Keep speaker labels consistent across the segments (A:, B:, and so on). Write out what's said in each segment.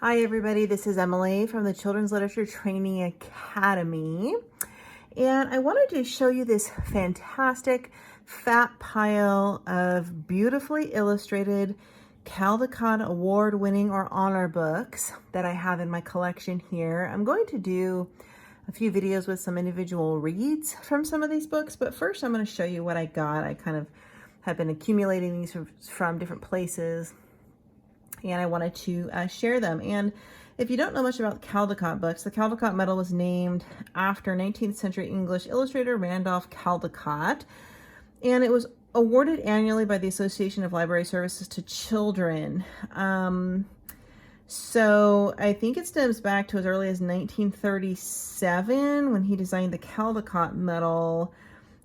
A: Hi everybody, this is Emily from the Children's Literature Training Academy, and I wanted to show you this fantastic fat pile of beautifully illustrated Caldecott award-winning or honor books that I have in my collection here. I'm going to do a few videos with some individual reads from some of these books, but first I'm going to show you what I got. I kind of have been accumulating these from different places, and I wanted to share them. And if you don't know much about Caldecott books, the Caldecott Medal was named after 19th century English illustrator Randolph Caldecott, and it was awarded annually by the Association of Library Services to Children. So I think it stems back to as early as 1937 when he designed the Caldecott Medal.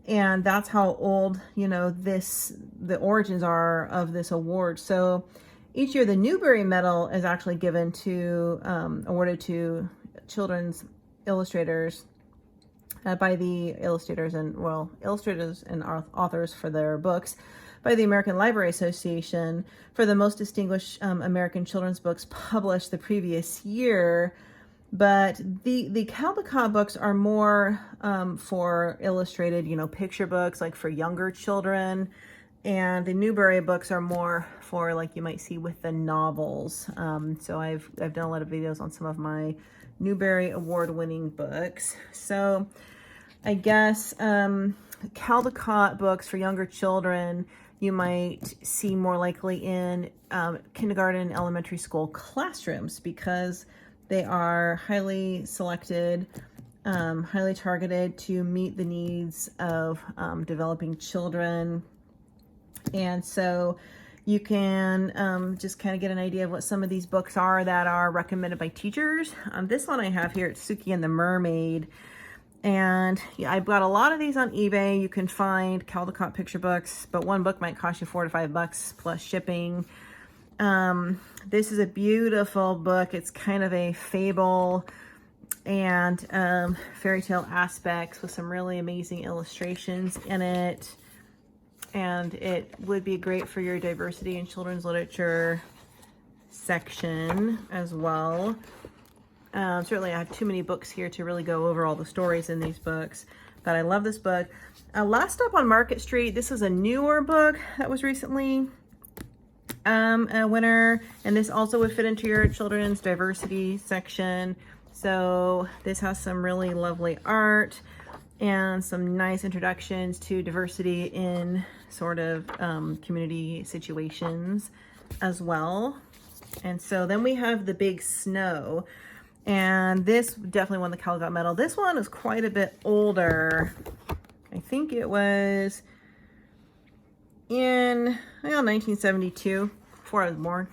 A: And that's how old, the origins are of this award. So each year, the Newbery Medal is actually given to, awarded to children's illustrators by the illustrators and authors for their books by the American Library Association for the most distinguished American children's books published the previous year. But the Caldecott books are more for illustrated, picture books, like for younger children. And the Newbery books are more for, like you might see with the novels. So I've done a lot of videos on some of my Newbery award-winning books. So I guess Caldecott books for younger children you might see more likely in kindergarten, elementary school classrooms, because they are highly selected, highly targeted to meet the needs of developing children. And so you can just kind of get an idea of what some of these books are that are recommended by teachers. This one I have here, it's Suki and the Mermaid. And yeah, I've got a lot of these on eBay. You can find Caldecott picture books, but one book might cost you $4 to $5 plus shipping. This is a beautiful book. It's kind of a fable and fairy tale aspects with some really amazing illustrations in it. And it would be great for your diversity in children's literature section as well. Certainly I have too many books here to really go over all the stories in these books, but I love this book. Last Stop on Market Street. This is a newer book that was recently a winner, and this also would fit into your children's diversity section. So this has some really lovely art and some nice introductions to diversity in sort of community situations as well. And so then we have The Big Snow, and this definitely won the Caldecott Medal. This one is quite a bit older. I think it was in 1972, before I was born.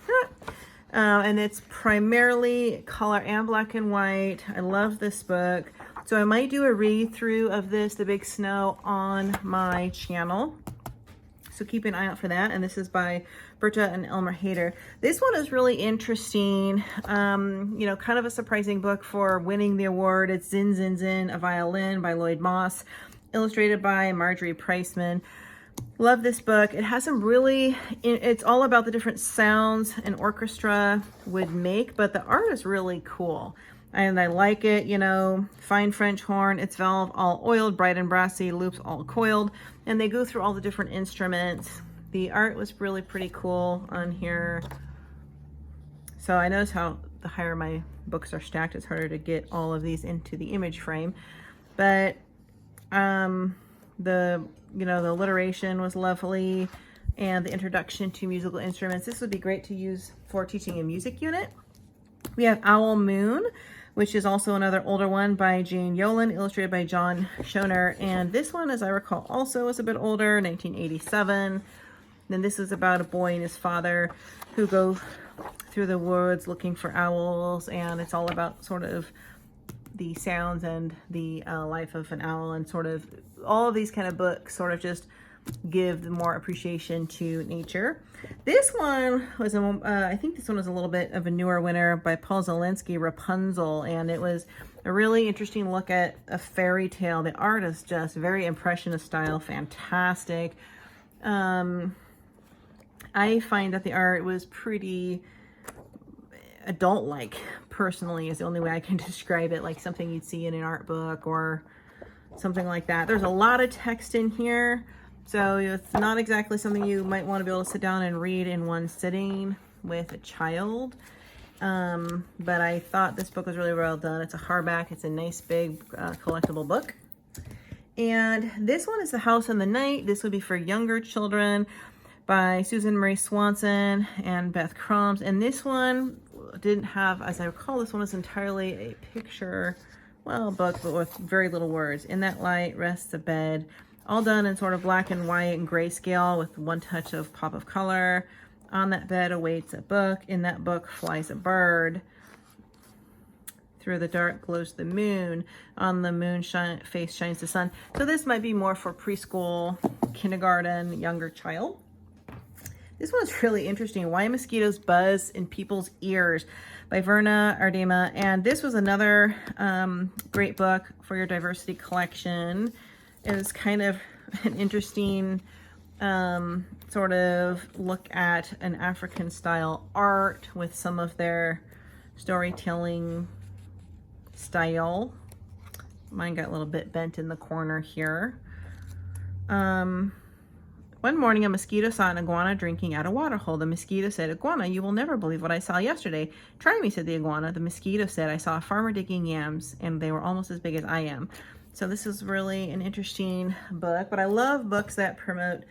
A: And it's primarily color and black and white. I love this book. So I might do a read through of this, The Big Snow, on my channel. So keep an eye out for that. And this is by Berta and Elmer Hader. This one is really interesting. Kind of a surprising book for winning the award. It's Zin Zin Zin, a Violin by Lloyd Moss, illustrated by Marjorie Priceman. Love this book. It has some really, it's all about the different sounds an orchestra would make, but the art is really cool. And I like it, fine French horn, it's valve all oiled, bright and brassy, loops all coiled, and they go through all the different instruments. The art was really pretty cool on here. So I notice how the higher my books are stacked, it's harder to get all of these into the image frame. But the alliteration was lovely, and the introduction to musical instruments. This would be great to use for teaching a music unit. We have Owl Moon, which is also another older one by Jane Yolen, illustrated by John Schoner. And this one, as I recall, also was a bit older, 1987. Then this is about a boy and his father who go through the woods looking for owls, and it's all about sort of the sounds and the life of an owl, and sort of all of these kind of books sort of just give more appreciation to nature. This one was, I think this one was a little bit of a newer winner by Paul Zelinsky, Rapunzel, and it was a really interesting look at a fairy tale. The art is just very impressionist style, fantastic. I find that the art was pretty adult-like, personally, is the only way I can describe it, like something you'd see in an art book or something like that. There's a lot of text in here, so it's not exactly something you might want to be able to sit down and read in one sitting with a child. But I thought this book was really well done. It's a hardback. It's a nice big collectible book. And this one is The House in the Night. This would be for younger children, by Susan Marie Swanson and Beth Crumbs. And this one didn't have, as I recall, this one was entirely a picture, well, book, but with very little words. In that light rests a bed, all done in sort of black and white and grayscale with one touch of pop of color. On that bed awaits a book. In that book flies a bird. Through the dark glows the moon. On the moon face shines the sun. So this might be more for preschool, kindergarten, younger child. This one's really interesting. Why Mosquitoes Buzz in People's Ears by Verna Ardema. And this was another great book for your diversity collection. It was kind of an interesting sort of look at an African style art with some of their storytelling style. Mine got a little bit bent in the corner here. One morning, a mosquito saw an iguana drinking at a water hole. The mosquito said, "Iguana, you will never believe what I saw yesterday." "Try me," said the iguana. The mosquito said, "I saw a farmer digging yams, and they were almost as big as I am." So this is really an interesting book, but I love books that promote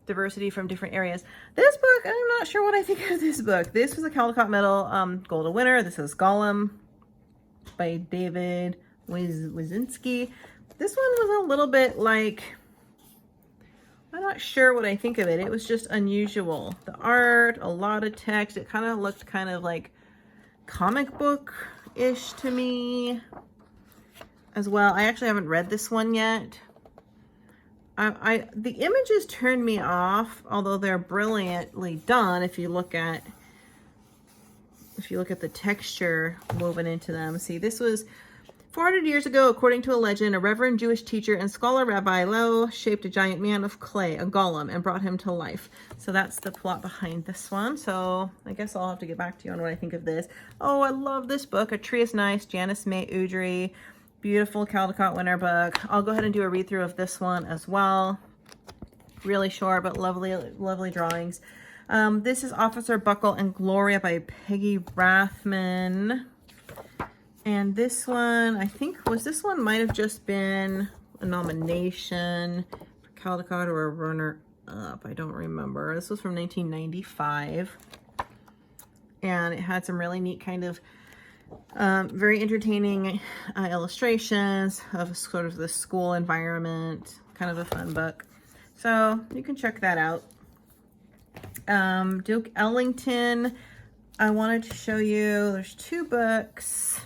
A: diversity from different areas. This book, I'm not sure what I think of this book. This was a Caldecott Medal Gold winner. This is Gollum by David Wyszynski. This one was a little bit like, I'm not sure what I think of it. It was just unusual. The art, a lot of text. It kind of looked kind of like comic book-ish to me as well. I actually haven't read this one yet. The images turned me off, although they're brilliantly done if you look at the texture woven into them. See, this was 400 years ago, according to a legend, a reverend Jewish teacher and scholar Rabbi Lo shaped a giant man of clay, a golem, and brought him to life. So that's the plot behind this one. So I guess I'll have to get back to you on what I think of this. Oh, I love this book. A Tree is Nice, Janice May Udry. Beautiful Caldecott winner book. I'll go ahead and do a read-through of this one as well. Really short, but lovely, lovely drawings. This is Officer Buckle and Gloria by Peggy Rathman. And this one, I think, this one might have just been a nomination for Caldecott or a runner-up. I don't remember. This was from 1995. And it had some really neat kind of very entertaining illustrations of sort of the school environment. Kind of a fun book. So you can check that out. Duke Ellington, I wanted to show you, there's two books.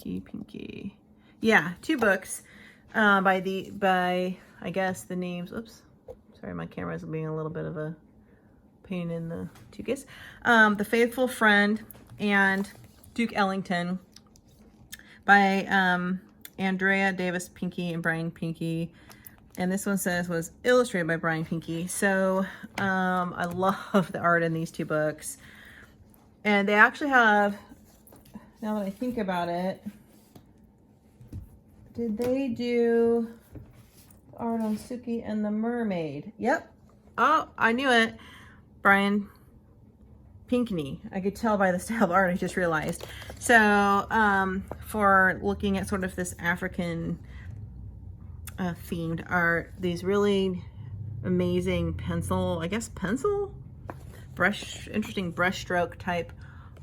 A: Pinky. Yeah, two books by I guess the names, oops, sorry, my camera's being a little bit of a pain in the tuchus. The Faithful Friend and Duke Ellington by Andrea Davis Pinky and Brian Pinky. And this one was illustrated by Brian Pinky. So I love the art in these two books. And they actually have, now that I think about it, did they do art on Suki and the Mermaid? Yep. Oh, I knew it. Brian Pinckney. I could tell by the style of art, I just realized. So for looking at sort of this African themed art, these really amazing interesting brushstroke type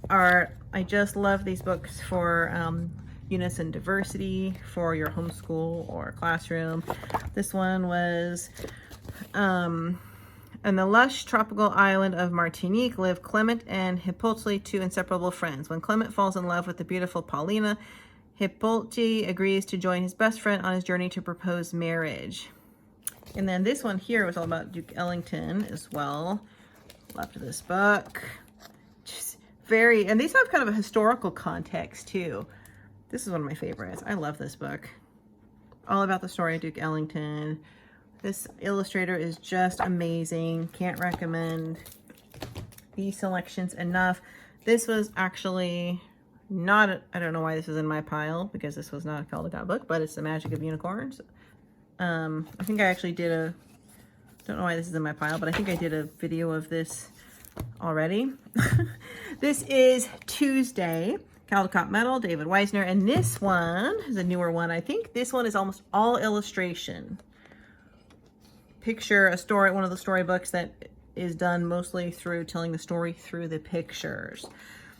A: art. I just love these books for unison diversity for your homeschool or classroom. This one was in the lush tropical island of Martinique live Clement and Hippolyte, two inseparable friends. When Clement falls in love with the beautiful Paulina, Hippolyte agrees to join his best friend on his journey to propose marriage. And then this one here was all about Duke Ellington as well. Loved this book. Just and these have kind of a historical context too. This is one of my favorites. I love this book. All about the story of Duke Ellington. This illustrator is just amazing. Can't recommend these selections enough. This was actually not, I don't know why this is in my pile, because this was not a Caldecott book, but it's The Magic of Unicorns. I think I actually did don't know why this is in my pile, but I think I did a video of this already. This is Tuesday, Caldecott Metal, David Weisner, and this one is a newer one. I think this one is almost all illustration. Picture a story, one of the storybooks that is done mostly through telling the story through the pictures.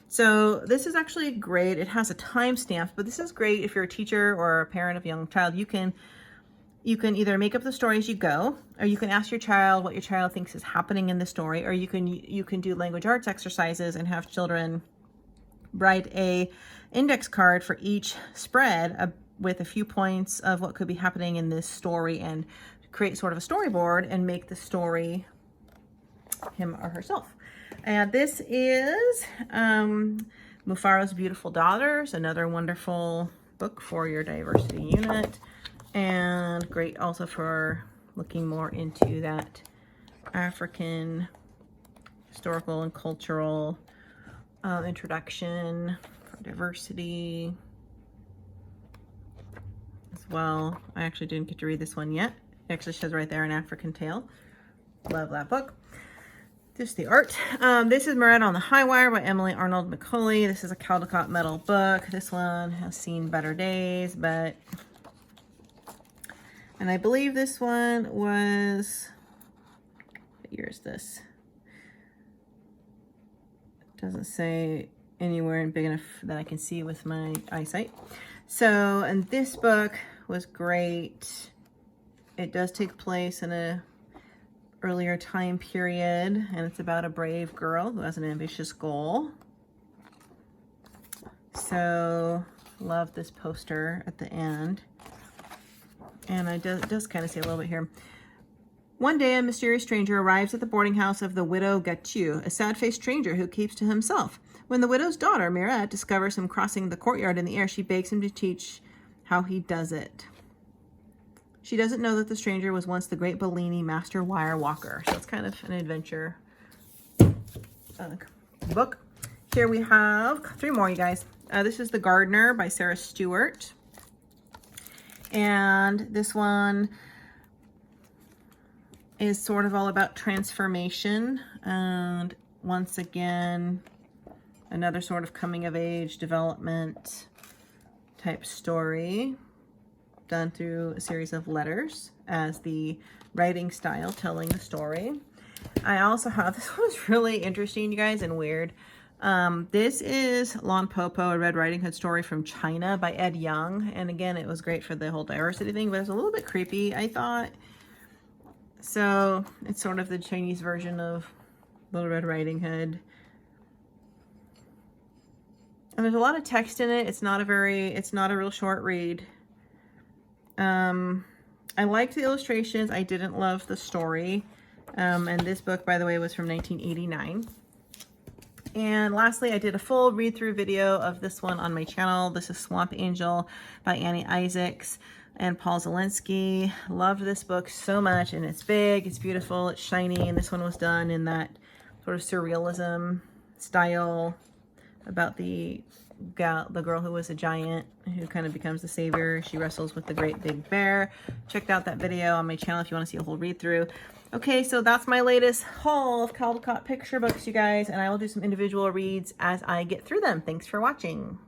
A: So this is actually great. It has a timestamp, but this is great if you're a teacher or a parent of a young child. You can either make up the story as you go, or you can ask your child what your child thinks is happening in the story, or you can do language arts exercises and have children write a index card for each spread with a few points of what could be happening in this story, and create sort of a storyboard and make the story him or herself. And this is Mufaro's Beautiful Daughters, another wonderful book for your diversity unit. And great also for looking more into that African historical and cultural introduction for diversity as well. I actually didn't get to read this one yet. It actually says right there, An African Tale. Love that book. Just the art. This is Miranda on the High Wire by Emily Arnold McCauley. This is a Caldecott Metal book. This one has seen better days, and I believe this one was, what year is this? It doesn't say anywhere big enough that I can see with my eyesight. So, and this book was great. It does take place in a earlier time period, and it's about a brave girl who has an ambitious goal. So, love this poster at the end. And it does kind of say a little bit here. One day, a mysterious stranger arrives at the boarding house of the widow Gattu, a sad-faced stranger who keeps to himself. When the widow's daughter, Mirette, discovers him crossing the courtyard in the air, she begs him to teach how he does it. She doesn't know that the stranger was once the great Bellini master wire walker. So it's kind of an adventure book. Here we have 3 more, you guys. This is The Gardener by Sarah Stewart. And this one is sort of all about transformation. And once again, another sort of coming of age development type story done through a series of letters as the writing style telling the story. I also have, this was really interesting, you guys, and weird. This is Lon Popo, a Red Riding Hood story from China by Ed Young. And again, it was great for the whole diversity thing, but it's a little bit creepy, I thought. So it's sort of the Chinese version of Little Red Riding Hood. And there's a lot of text in it. It's not a real short read. I liked the illustrations. I didn't love the story. And this book, by the way, was from 1989. And lastly, I did a full read-through video of this one on my channel. This is Swamp Angel by Annie Isaacs and Paul Zielinski. Loved this book so much, and it's big, it's beautiful, it's shiny, and this one was done in that sort of surrealism style about the girl who was a giant who kind of becomes the savior. She wrestles with the great big bear. Checked out that video on my channel if you want to see a whole read-through. Okay, so that's my latest haul of Caldecott picture books, you guys, and I will do some individual reads as I get through them. Thanks for watching.